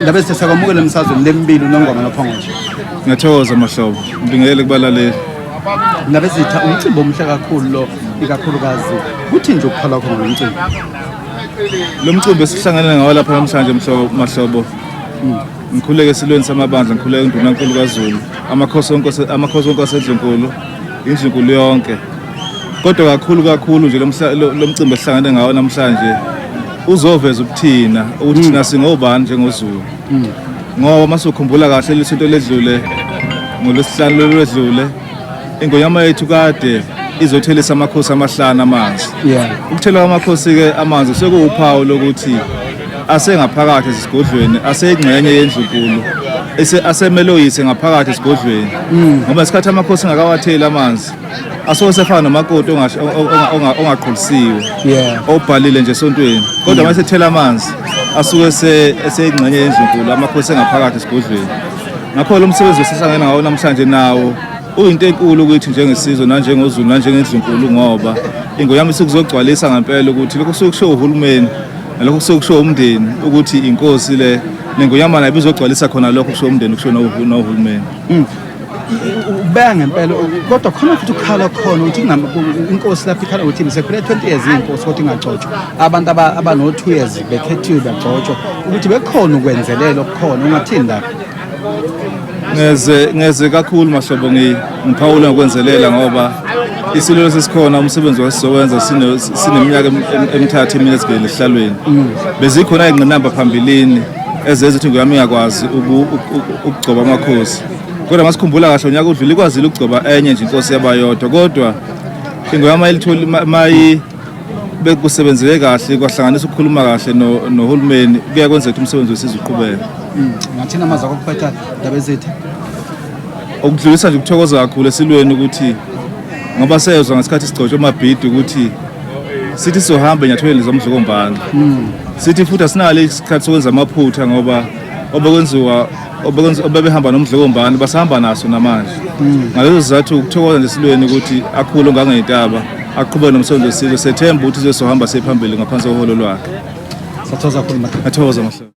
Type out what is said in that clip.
Ndabe sisakwamukela emsazweni lembili uNongoma noPhongolo. Ngiyathokoza Mahlobo, ngibingelele kubalaleli. Ndabe sitha umcimbi omuhle kakhulu lo ikakhulukazi kuthi nje ukuphala khona umcimbi. Lo mcimbi esihlangene ngawo lapha namhlanje Mahlobo. Ngikhuleke esilweni samabandla, ngikhuleke uNdunankulu kaZulu, amakhosi onke asedlunkulu, indlunkulu yonke. Kodwa kakhulu nje lo mcimbi esihlangene ngawo namhlanje uzoveza ukuthina ukuthi thina singobani njengoZulu. Ngoba masukhumbula kahle lesonto ledlule ngolwesihlanu ledlule ingonyama yethu kade izothelisa amakhosi amahlanu amanzi. Ukuthela kwamakhosi ke amanzi sekuwuphawu lokuthi asengaphakathi esigodlweni, aseyingxenye yendlunkulu, asemeloyise ngaphakathi esigodlweni. Ngoba isikhathi amakhosi ngakawatheli amanzi asosefana nomakoti ongaqhulisiwe, obhalile nje esontweni. Kodwa mase thela amanzi asuke eseyingxenye yendlunkulu, amakhosi engaphakathi esigodlweni. Ngakho lo msebenzi esihlangene ngawo namhlanje nawo uyinto enkulu ukuthi njengesizwe nanjengoZulu nanjengendlunkulu, ngoba ingonyama isikuzogcwalisa ngempela ukuthi lokho sokusho uhulumeni nalokho sokusho umndeni ukuthi inkosi le nengonyama nayo bizogcwalisa khona lokho kusho umndeni kusho nohulumeni. Ubeka ngempela kodwa khona futhi ukukhala khona ukuthi inkosi lapha ikhala ukuthi msephele 20 years inkosi kodwa ingagcotshwa. Abantu abano 2 years bekhethiwe bagcotshwa ukuthi bekhona ukwenzelela okukhona ungathini lapha. Ngeze kakhulu Mahlobo, ngiphawula ngokwenzelela ngoba isililo sesikhona, umsebenzi wasizowenza sineminyaka emithathu emine sigele ehlalweni. Bezikhona ingqinamba phambilini ezeze ukuthi ngoyami ngiyakwazi ukugcoba amakhosi. Kodwa masikhumbula kahle unyaka udlule ikwazile ukugcoba enye nje inkosi yabayodwa, kodwa ingoyama elitholi mayi bekusebenzeke kahle kwahlanganisa ukukhuluma kahle nohulumeni kuyakwenza ukuthi umsebenzi wesizwe uqhubeke. Ngathina amazwi akuphetha Ndabe Zitha. Ukudlulisa nje ukuthokoza kakhulu esilweni ukuthi ngoba seyezwa ngesikhathi sigcotshwe amabhidi ukuthi sithi sohamba enyathweni zomdlokombane. Sithi futhi asinalo isikhathi sokwenza amaphutha ngoba obebehamba nomdlokombane basahamba naso namanje. Ngalezo sizathu ukuthokoza nje esilweni ukuthi akhulu ngangeyintaba aqhubeke nomsebenzi wesizwe, sethemba ukuthi sizohamba sephambili ngaphansi koholo lwakhe. Sathokoza kakhulu. Ngiyathokoza Mahlobo.